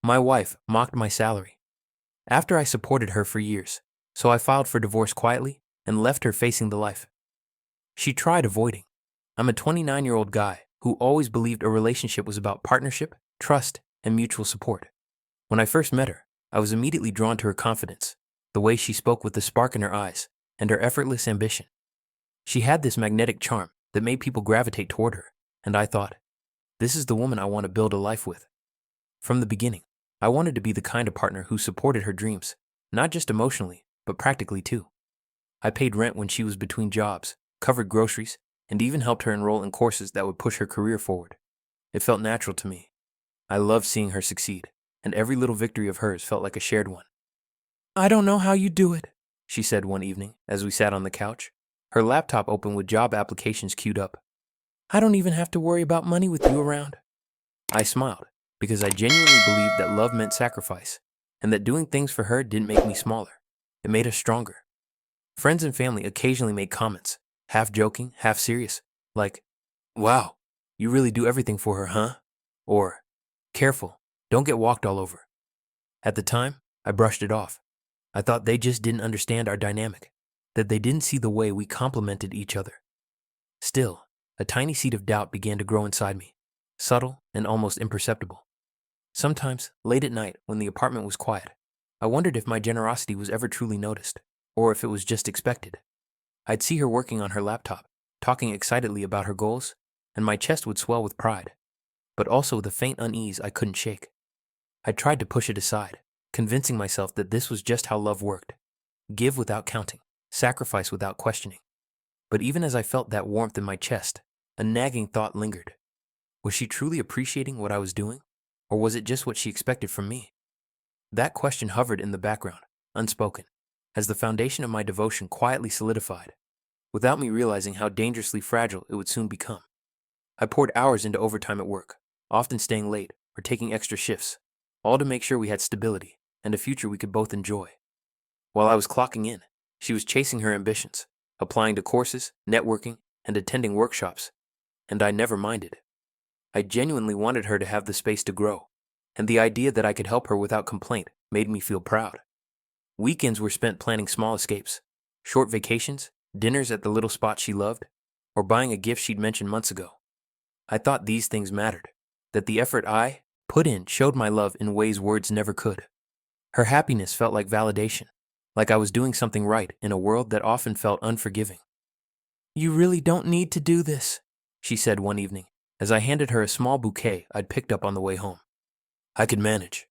My wife mocked my salary. After I supported her for years, so I filed for divorce quietly and left her facing the life she tried avoiding. I'm a 29-year-old guy who always believed a relationship was about partnership, trust, and mutual support. When I first met her, I was immediately drawn to her confidence, the way she spoke with the spark in her eyes, and her effortless ambition. She had this magnetic charm that made people gravitate toward her, and I thought, this is the woman I want to build a life with. From the beginning, I wanted to be the kind of partner who supported her dreams, not just emotionally, but practically too. I paid rent when she was between jobs, covered groceries, and even helped her enroll in courses that would push her career forward. It felt natural to me. I loved seeing her succeed, and every little victory of hers felt like a shared one. "I don't know how you do it," she said one evening as we sat on the couch, her laptop open with job applications queued up. "I don't even have to worry about money with you around." I smiled, because I genuinely believed that love meant sacrifice, and that doing things for her didn't make me smaller. It made us stronger. Friends and family occasionally made comments, half joking, half serious, like, "Wow, you really do everything for her, huh?" Or, "Careful, don't get walked all over." At the time, I brushed it off. I thought they just didn't understand our dynamic, that they didn't see the way we complemented each other. Still, a tiny seed of doubt began to grow inside me, subtle and almost imperceptible. Sometimes, late at night, when the apartment was quiet, I wondered if my generosity was ever truly noticed, or if it was just expected. I'd see her working on her laptop, talking excitedly about her goals, and my chest would swell with pride, but also with a faint unease I couldn't shake. I tried to push it aside, convincing myself that this was just how love worked. Give without counting, sacrifice without questioning. But even as I felt that warmth in my chest, a nagging thought lingered. Was she truly appreciating what I was doing, or was it just what she expected from me? That question hovered in the background, unspoken, as the foundation of my devotion quietly solidified, without me realizing how dangerously fragile it would soon become. I poured hours into overtime at work, often staying late or taking extra shifts, all to make sure we had stability and a future we could both enjoy. While I was clocking in, she was chasing her ambitions, applying to courses, networking, and attending workshops, and I never minded. I genuinely wanted her to have the space to grow, and the idea that I could help her without complaint made me feel proud. Weekends were spent planning small escapes, short vacations, dinners at the little spot she loved, or buying a gift she'd mentioned months ago. I thought these things mattered, that the effort I put in showed my love in ways words never could. Her happiness felt like validation, like I was doing something right in a world that often felt unforgiving. "You really don't need to do this," she said one evening, as I handed her a small bouquet I'd picked up on the way home. "I could manage."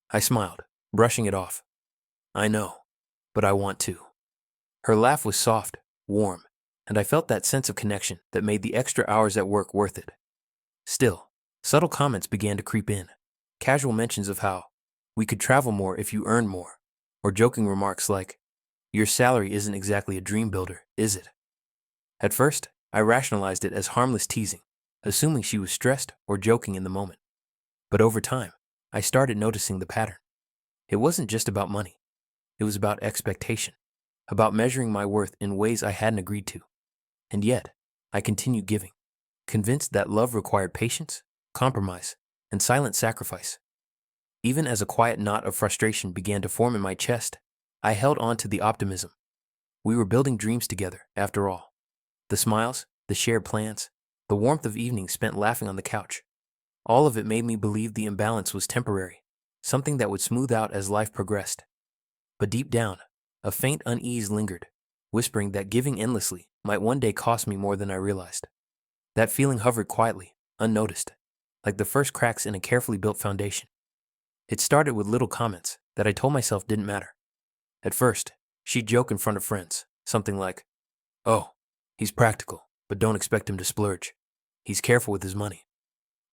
I smiled, brushing it off. "I know, but I want to." Her laugh was soft, warm, and I felt that sense of connection that made the extra hours at work worth it. Still, subtle comments began to creep in, casual mentions of how we could travel more if you earned more, or joking remarks like, "Your salary isn't exactly a dream builder, is it?" At first, I rationalized it as harmless teasing, assuming she was stressed or joking in the moment. But over time, I started noticing the pattern. It wasn't just about money. It was about expectation, about measuring my worth in ways I hadn't agreed to. And yet, I continued giving, convinced that love required patience, compromise, and silent sacrifice. Even as a quiet knot of frustration began to form in my chest, I held on to the optimism. We were building dreams together, after all. The smiles, the shared plans, the warmth of evenings spent laughing on the couch. All of it made me believe the imbalance was temporary, something that would smooth out as life progressed. But deep down, a faint unease lingered, whispering that giving endlessly might one day cost me more than I realized. That feeling hovered quietly, unnoticed, like the first cracks in a carefully built foundation. It started with little comments that I told myself didn't matter. At first, she'd joke in front of friends, something like, "Oh, he's practical, but don't expect him to splurge. He's careful with his money."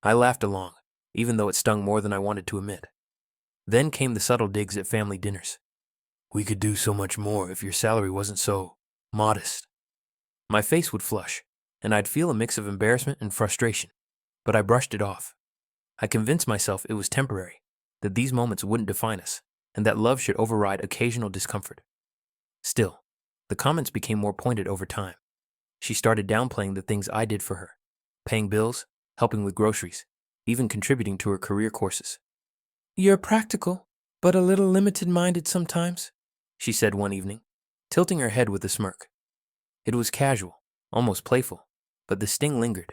I laughed along, even though it stung more than I wanted to admit. Then came the subtle digs at family dinners. "We could do so much more if your salary wasn't so modest." My face would flush, and I'd feel a mix of embarrassment and frustration, but I brushed it off. I convinced myself it was temporary, that these moments wouldn't define us, and that love should override occasional discomfort. Still, the comments became more pointed over time. She started downplaying the things I did for her, paying bills, helping with groceries, even contributing to her career courses. You're practical, but a little limited-minded sometimes, she said one evening, tilting her head with a smirk. It was casual, almost playful, but the sting lingered.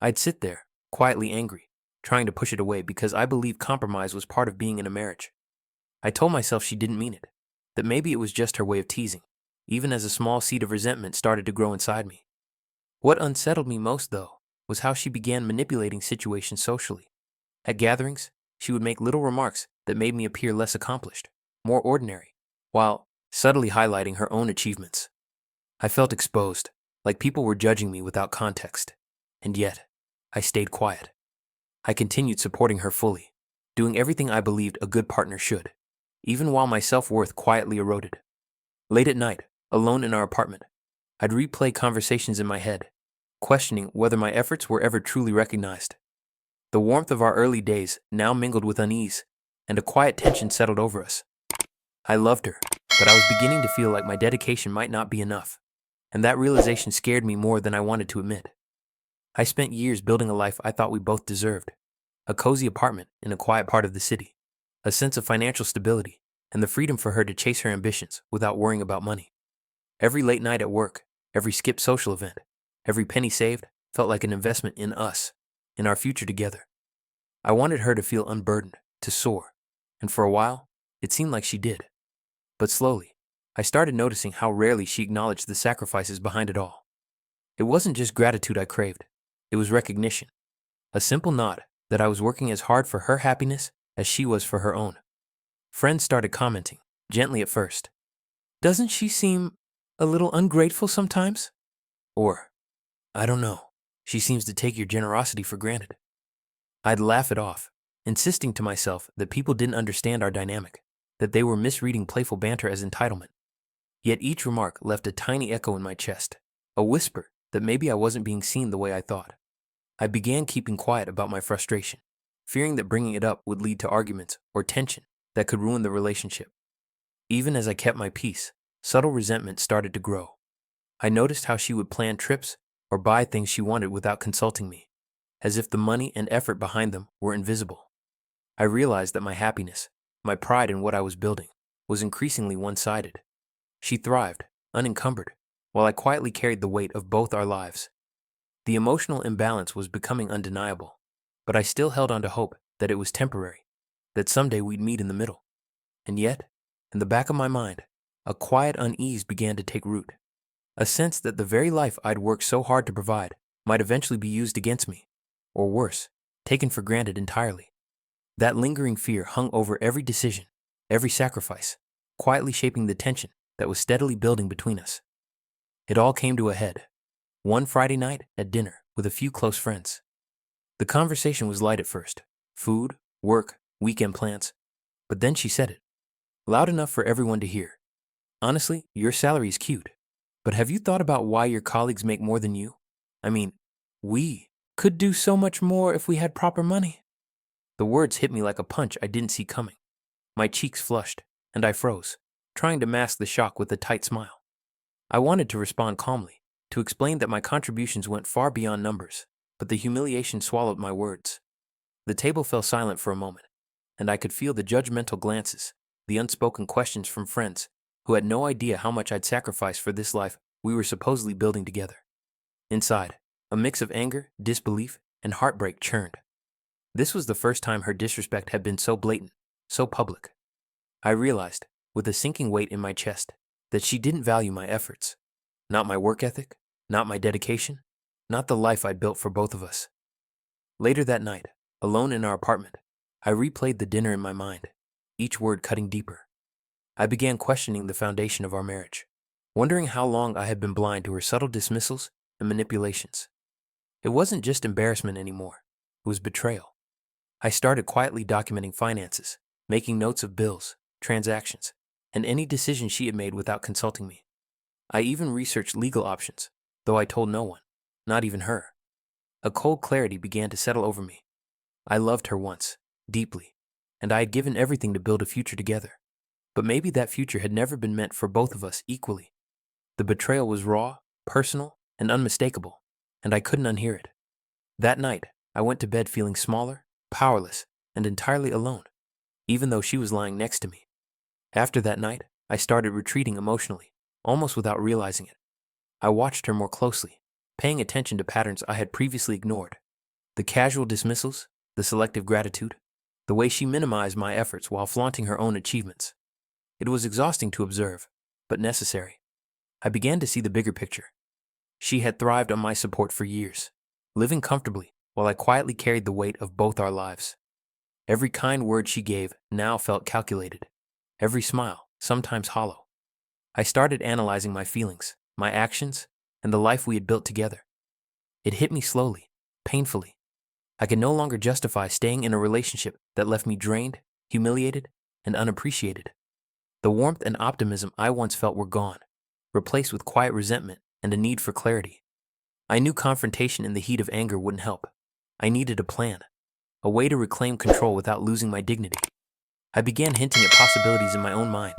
I'd sit there, quietly angry, trying to push it away because I believed compromise was part of being in a marriage. I told myself she didn't mean it, that maybe it was just her way of teasing, even as a small seed of resentment started to grow inside me. What unsettled me most, though, was how she began manipulating situations socially. At gatherings, she would make little remarks that made me appear less accomplished, more ordinary, while subtly highlighting her own achievements. I felt exposed, like people were judging me without context. And yet, I stayed quiet. I continued supporting her fully, doing everything I believed a good partner should, even while my self-worth quietly eroded. Late at night, alone in our apartment, I'd replay conversations in my head, questioning whether my efforts were ever truly recognized. The warmth of our early days now mingled with unease, and a quiet tension settled over us. I loved her, but I was beginning to feel like my dedication might not be enough, and that realization scared me more than I wanted to admit. I spent years building a life I thought we both deserved. A cozy apartment in a quiet part of the city, a sense of financial stability, and the freedom for her to chase her ambitions without worrying about money. Every late night at work, every skipped social event, every penny saved felt like an investment in us, in our future together. I wanted her to feel unburdened, to soar, and for a while, it seemed like she did. But slowly, I started noticing how rarely she acknowledged the sacrifices behind it all. It wasn't just gratitude I craved, it was recognition. A simple nod that I was working as hard for her happiness as she was for her own. Friends started commenting, gently at first. Doesn't she seem a little ungrateful sometimes? Or, I don't know, she seems to take your generosity for granted. I'd laugh it off, insisting to myself that people didn't understand our dynamic, that they were misreading playful banter as entitlement. Yet each remark left a tiny echo in my chest, a whisper that maybe I wasn't being seen the way I thought. I began keeping quiet about my frustration, fearing that bringing it up would lead to arguments or tension that could ruin the relationship. Even as I kept my peace, subtle resentment started to grow. I noticed how she would plan trips or buy things she wanted without consulting me, as if the money and effort behind them were invisible. I realized that my happiness, my pride in what I was building, was increasingly one-sided. She thrived, unencumbered, while I quietly carried the weight of both our lives. The emotional imbalance was becoming undeniable, but I still held on to hope that it was temporary, that someday we'd meet in the middle. And yet, in the back of my mind, a quiet unease began to take root, a sense that the very life I'd worked so hard to provide might eventually be used against me, or worse, taken for granted entirely. That lingering fear hung over every decision, every sacrifice, quietly shaping the tension that was steadily building between us. It all came to a head one Friday night at dinner with a few close friends. The conversation was light at first, food, work, weekend plans, but then she said it, loud enough for everyone to hear. Honestly, your salary is cute, but have you thought about why your colleagues make more than you? I mean, we could do so much more if we had proper money. The words hit me like a punch I didn't see coming. My cheeks flushed, and I froze, trying to mask the shock with a tight smile. I wanted to respond calmly, to explain that my contributions went far beyond numbers, but the humiliation swallowed my words. The table fell silent for a moment, and I could feel the judgmental glances, the unspoken questions from friends who had no idea how much I'd sacrificed for this life we were supposedly building together. Inside, a mix of anger, disbelief, and heartbreak churned. This was the first time her disrespect had been so blatant, so public. I realized, with a sinking weight in my chest, that she didn't value my efforts. Not my work ethic, not my dedication, not the life I'd built for both of us. Later that night, alone in our apartment, I replayed the dinner in my mind, each word cutting deeper. I began questioning the foundation of our marriage, wondering how long I had been blind to her subtle dismissals and manipulations. It wasn't just embarrassment anymore, it was betrayal. I started quietly documenting finances, making notes of bills, transactions, and any decision she had made without consulting me. I even researched legal options, though I told no one, not even her. A cold clarity began to settle over me. I loved her once, deeply, and I had given everything to build a future together. But maybe that future had never been meant for both of us equally. The betrayal was raw, personal, and unmistakable, and I couldn't unhear it. That night, I went to bed feeling smaller, powerless, and entirely alone. even though she was lying next to me. After that night, I started retreating emotionally, almost without realizing it. I watched her more closely, paying attention to patterns I had previously ignored. The casual dismissals, the selective gratitude, the way she minimized my efforts while flaunting her own achievements. It was exhausting to observe, but necessary. I began to see the bigger picture. She had thrived on my support for years, living comfortably while I quietly carried the weight of both our lives. Every kind word she gave now felt calculated, every smile, sometimes hollow. I started analyzing my feelings, my actions, and the life we had built together. It hit me slowly, painfully. I could no longer justify staying in a relationship that left me drained, humiliated, and unappreciated. The warmth and optimism I once felt were gone, replaced with quiet resentment and a need for clarity. I knew confrontation in the heat of anger wouldn't help. I needed a plan, a way to reclaim control without losing my dignity. I began hinting at possibilities in my own mind.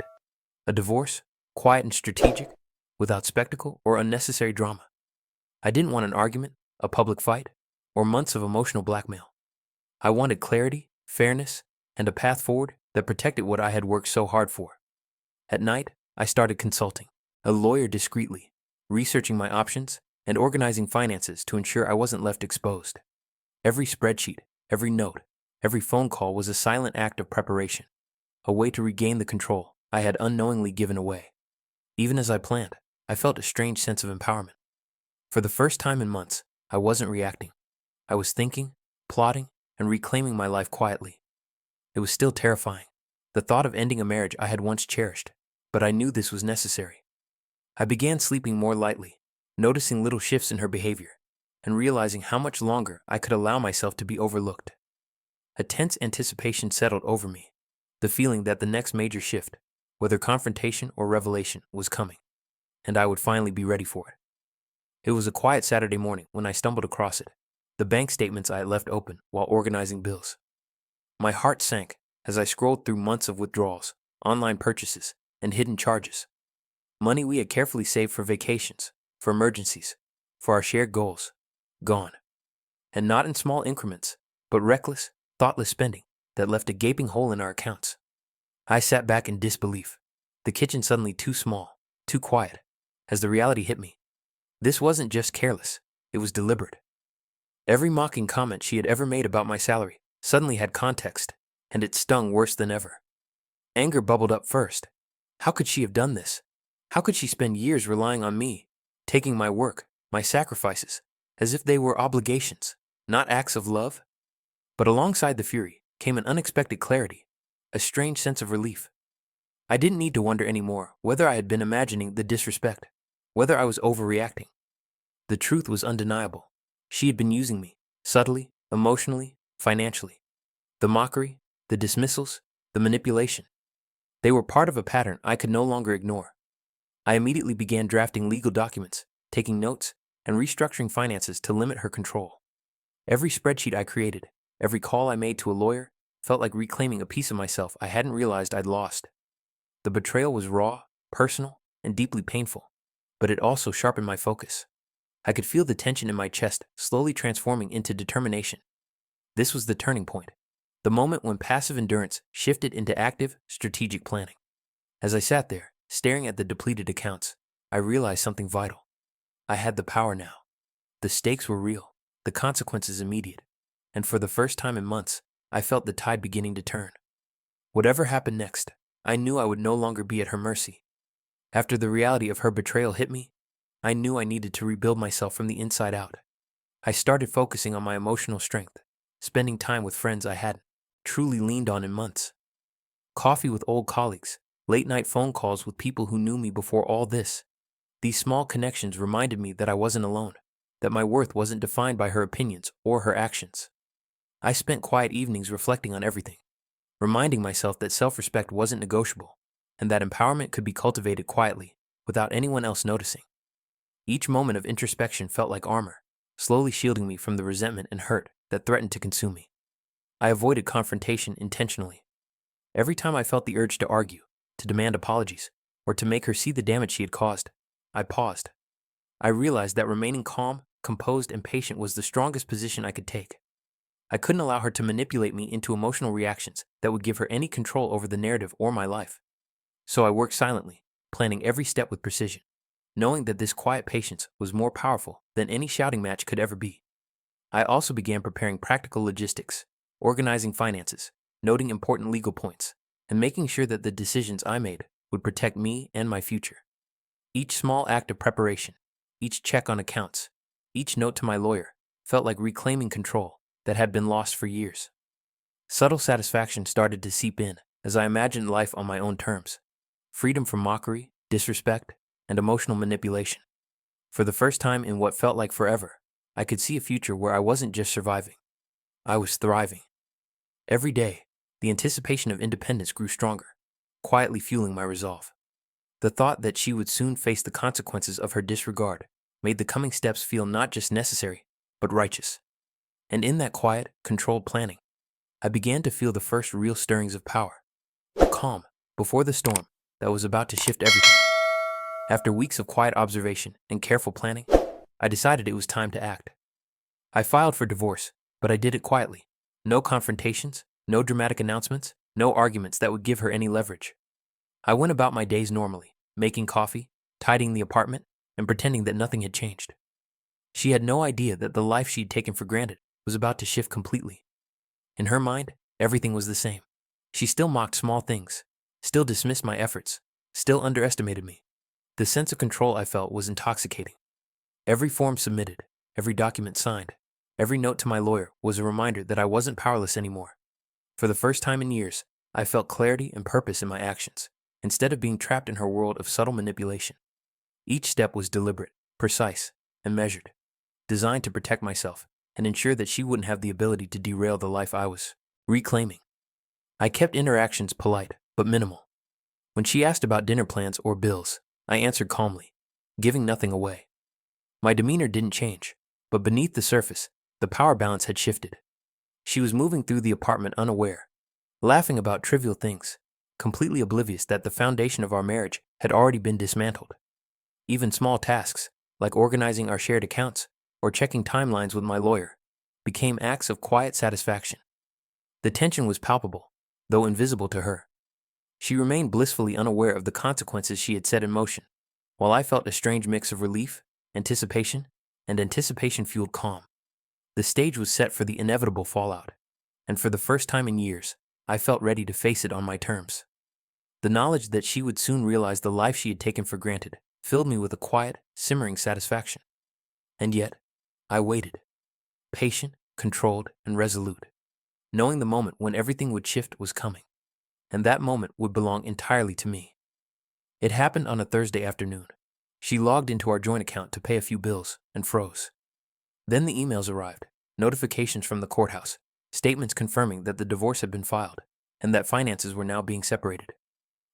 A divorce, quiet and strategic, without spectacle or unnecessary drama. I didn't want an argument, a public fight, or months of emotional blackmail. I wanted clarity, fairness, and a path forward that protected what I had worked so hard for. At night, I started consulting, a lawyer discreetly, researching my options, and organizing finances to ensure I wasn't left exposed. Every spreadsheet, every note, every phone call was a silent act of preparation, a way to regain the control I had unknowingly given away. Even as I planned, I felt a strange sense of empowerment. For the first time in months, I wasn't reacting. I was thinking, plotting, and reclaiming my life quietly. It was still terrifying, the thought of ending a marriage I had once cherished, but I knew this was necessary. I began sleeping more lightly, noticing little shifts in her behavior, and realizing how much longer I could allow myself to be overlooked. A tense anticipation settled over me, the feeling that the next major shift, whether confrontation or revelation, was coming, and I would finally be ready for it. It was a quiet Saturday morning when I stumbled across it, the bank statements I had left open while organizing bills. My heart sank as I scrolled through months of withdrawals, online purchases, and hidden charges. Money we had carefully saved for vacations, for emergencies, for our shared goals, gone. And not in small increments, but reckless, thoughtless spending that left a gaping hole in our accounts. I sat back in disbelief, the kitchen suddenly too small, too quiet, as the reality hit me. This wasn't just careless, it was deliberate. Every mocking comment she had ever made about my salary suddenly had context, and it stung worse than ever. Anger bubbled up first. How could she have done this? How could she spend years relying on me, taking my work, my sacrifices, as if they were obligations, not acts of love? But alongside the fury came an unexpected clarity, a strange sense of relief. I didn't need to wonder anymore whether I had been imagining the disrespect, whether I was overreacting. The truth was undeniable. She had been using me, subtly, emotionally, financially. The mockery, the dismissals, the manipulation. They were part of a pattern I could no longer ignore. I immediately began drafting legal documents, taking notes, and restructuring finances to limit her control. Every spreadsheet I created, every call I made to a lawyer, felt like reclaiming a piece of myself I hadn't realized I'd lost. The betrayal was raw, personal, and deeply painful, but it also sharpened my focus. I could feel the tension in my chest slowly transforming into determination. This was the turning point, the moment when passive endurance shifted into active, strategic planning. As I sat there, staring at the depleted accounts, I realized something vital. I had the power now. The stakes were real, the consequences immediate, and for the first time in months, I felt the tide beginning to turn. Whatever happened next, I knew I would no longer be at her mercy. After the reality of her betrayal hit me, I knew I needed to rebuild myself from the inside out. I started focusing on my emotional strength, spending time with friends I hadn't truly leaned on in months. Coffee with old colleagues, late-night phone calls with people who knew me before all this. These small connections reminded me that I wasn't alone, that my worth wasn't defined by her opinions or her actions. I spent quiet evenings reflecting on everything, reminding myself that self-respect wasn't negotiable, and that empowerment could be cultivated quietly, without anyone else noticing. Each moment of introspection felt like armor, slowly shielding me from the resentment and hurt that threatened to consume me. I avoided confrontation intentionally. Every time I felt the urge to argue, to demand apologies, or to make her see the damage she had caused, I paused. I realized that remaining calm, composed, and patient was the strongest position I could take. I couldn't allow her to manipulate me into emotional reactions that would give her any control over the narrative or my life. So I worked silently, planning every step with precision, knowing that this quiet patience was more powerful than any shouting match could ever be. I also began preparing practical logistics, organizing finances, noting important legal points, and making sure that the decisions I made would protect me and my future. Each small act of preparation, each check on accounts, each note to my lawyer felt like reclaiming control that had been lost for years. Subtle satisfaction started to seep in as I imagined life on my own terms, freedom from mockery, disrespect, and emotional manipulation. For the first time in what felt like forever, I could see a future where I wasn't just surviving, I was thriving. Every day, the anticipation of independence grew stronger, quietly fueling my resolve. The thought that she would soon face the consequences of her disregard made the coming steps feel not just necessary, but righteous. And in that quiet, controlled planning, I began to feel the first real stirrings of power, the calm before the storm that was about to shift everything. After weeks of quiet observation and careful planning, I decided it was time to act. I filed for divorce, but I did it quietly. No confrontations, no dramatic announcements, no arguments that would give her any leverage. I went about my days normally, making coffee, tidying the apartment, and pretending that nothing had changed. She had no idea that the life she'd taken for granted was about to shift completely. In her mind, everything was the same. She still mocked small things, still dismissed my efforts, still underestimated me. The sense of control I felt was intoxicating. Every form submitted, every document signed, every note to my lawyer was a reminder that I wasn't powerless anymore. For the first time in years, I felt clarity and purpose in my actions, instead of being trapped in her world of subtle manipulation. Each step was deliberate, precise, and measured, designed to protect myself and ensure that she wouldn't have the ability to derail the life I was reclaiming. I kept interactions polite, but minimal. When she asked about dinner plans or bills, I answered calmly, giving nothing away. My demeanor didn't change, but beneath the surface, the power balance had shifted. She was moving through the apartment unaware, laughing about trivial things, completely oblivious that the foundation of our marriage had already been dismantled. Even small tasks, like organizing our shared accounts or checking timelines with my lawyer, became acts of quiet satisfaction. The tension was palpable, though invisible to her. She remained blissfully unaware of the consequences she had set in motion, while I felt a strange mix of relief, anticipation, and anticipation-fueled calm. The stage was set for the inevitable fallout, and for the first time in years, I felt ready to face it on my terms. The knowledge that she would soon realize the life she had taken for granted filled me with a quiet, simmering satisfaction. And yet, I waited, patient, controlled, and resolute, knowing the moment when everything would shift was coming, and that moment would belong entirely to me. It happened on a Thursday afternoon. She logged into our joint account to pay a few bills and froze. Then the emails arrived, notifications from the courthouse, statements confirming that the divorce had been filed and that finances were now being separated.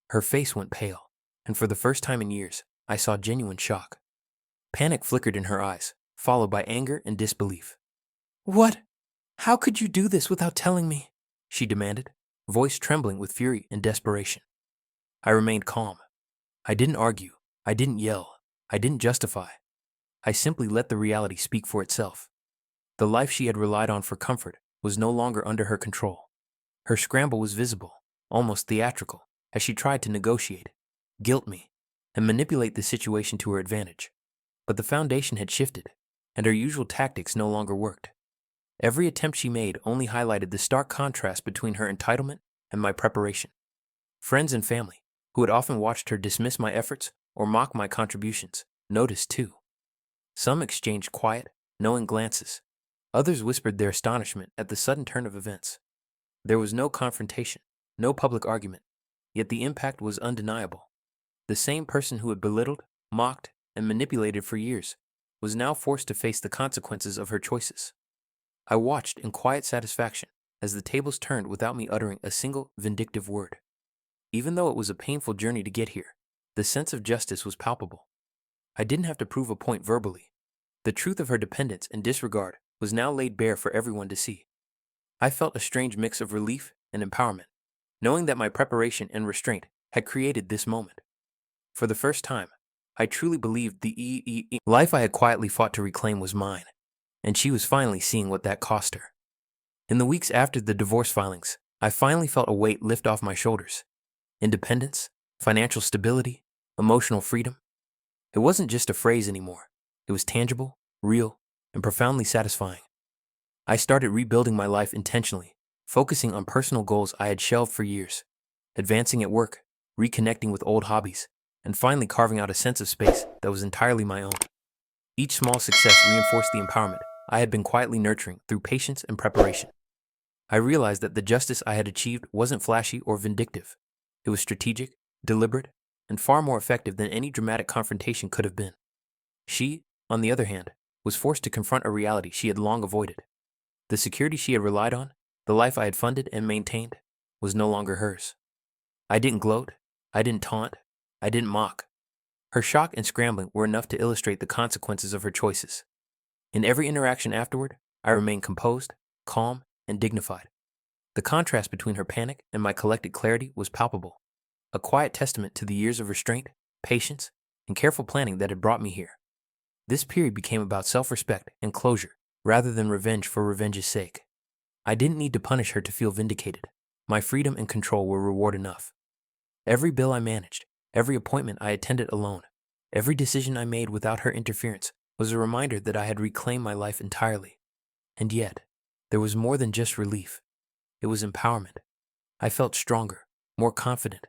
Her face went pale, and for the first time in years, I saw genuine shock. Panic flickered in her eyes, followed by anger and disbelief. "What? How could you do this without telling me?" she demanded, voice trembling with fury and desperation. I remained calm. I didn't argue. I didn't yell. I didn't justify. I simply let the reality speak for itself. The life she had relied on for comfort was no longer under her control. Her scramble was visible, almost theatrical, as she tried to negotiate, guilt me, and manipulate the situation to her advantage. But the foundation had shifted, and her usual tactics no longer worked. Every attempt she made only highlighted the stark contrast between her entitlement and my preparation. Friends and family, who had often watched her dismiss my efforts or mock my contributions, noticed too. Some exchanged quiet, knowing glances. Others whispered their astonishment at the sudden turn of events. There was no confrontation, no public argument, yet the impact was undeniable. The same person who had belittled, mocked, and manipulated for years was now forced to face the consequences of her choices. I watched in quiet satisfaction as the tables turned without me uttering a single vindictive word. Even though it was a painful journey to get here, the sense of justice was palpable. I didn't have to prove a point verbally. The truth of her dependence and disregard was now laid bare for everyone to see. I felt a strange mix of relief and empowerment, knowing that my preparation and restraint had created this moment. For the first time, I truly believed the life I had quietly fought to reclaim was mine, and she was finally seeing what that cost her. In the weeks after the divorce filings, I finally felt a weight lift off my shoulders. Independence, financial stability, emotional freedom. It wasn't just a phrase anymore. It was tangible, real, and profoundly satisfying. I started rebuilding my life intentionally, focusing on personal goals I had shelved for years, advancing at work, reconnecting with old hobbies, and finally carving out a sense of space that was entirely my own. Each small success reinforced the empowerment I had been quietly nurturing through patience and preparation. I realized that the justice I had achieved wasn't flashy or vindictive. It was strategic, deliberate, and far more effective than any dramatic confrontation could have been. She, on the other hand, was forced to confront a reality she had long avoided. The security she had relied on, the life I had funded and maintained, was no longer hers. I didn't gloat, I didn't taunt, I didn't mock. Her shock and scrambling were enough to illustrate the consequences of her choices. In every interaction afterward, I remained composed, calm, and dignified. The contrast between her panic and my collected clarity was palpable, a quiet testament to the years of restraint, patience, and careful planning that had brought me here. This period became about self-respect and closure, rather than revenge for revenge's sake. I didn't need to punish her to feel vindicated. My freedom and control were reward enough. Every bill I managed, every appointment I attended alone, every decision I made without her interference was a reminder that I had reclaimed my life entirely. And yet, there was more than just relief. It was empowerment. I felt stronger, more confident,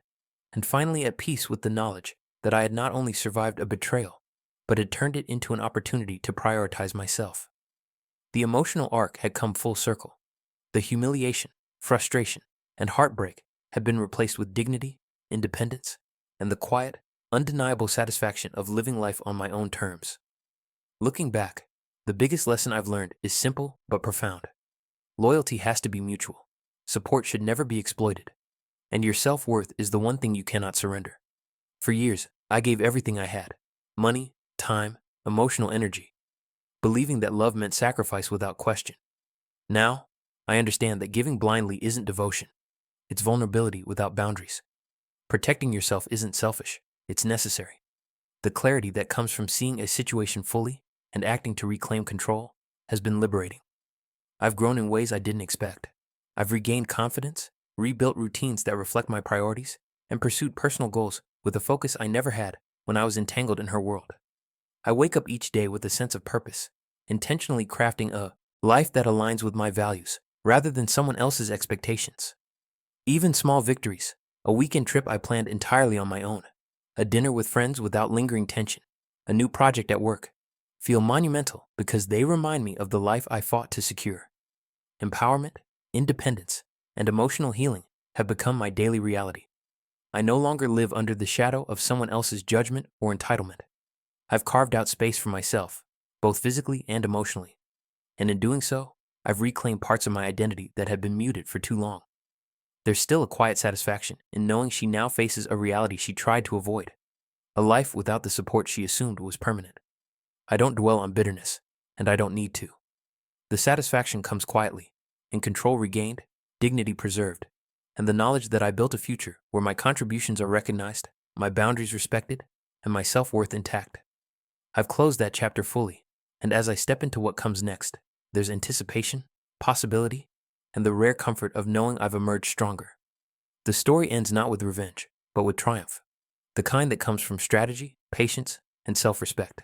and finally at peace with the knowledge that I had not only survived a betrayal, but had turned it into an opportunity to prioritize myself. The emotional arc had come full circle. The humiliation, frustration, and heartbreak had been replaced with dignity, independence, and the quiet, undeniable satisfaction of living life on my own terms. Looking back, the biggest lesson I've learned is simple but profound. Loyalty has to be mutual. Support should never be exploited. And your self-worth is the one thing you cannot surrender. For years, I gave everything I had: money, time, emotional energy, believing that love meant sacrifice without question. Now, I understand that giving blindly isn't devotion. It's vulnerability without boundaries. Protecting yourself isn't selfish, it's necessary. The clarity that comes from seeing a situation fully and acting to reclaim control has been liberating. I've grown in ways I didn't expect. I've regained confidence, rebuilt routines that reflect my priorities, and pursued personal goals with a focus I never had when I was entangled in her world. I wake up each day with a sense of purpose, intentionally crafting a life that aligns with my values rather than someone else's expectations. Even small victories, a weekend trip I planned entirely on my own, a dinner with friends without lingering tension, a new project at work, feel monumental because they remind me of the life I fought to secure. Empowerment, independence, and emotional healing have become my daily reality. I no longer live under the shadow of someone else's judgment or entitlement. I've carved out space for myself, both physically and emotionally. And in doing so, I've reclaimed parts of my identity that had been muted for too long. There's still a quiet satisfaction in knowing she now faces a reality she tried to avoid, a life without the support she assumed was permanent. I don't dwell on bitterness, and I don't need to. The satisfaction comes quietly, in control regained, dignity preserved, and the knowledge that I built a future where my contributions are recognized, my boundaries respected, and my self-worth intact. I've closed that chapter fully, and as I step into what comes next, there's anticipation, possibility, and the rare comfort of knowing I've emerged stronger. The story ends not with revenge, but with triumph, the kind that comes from strategy, patience, and self-respect.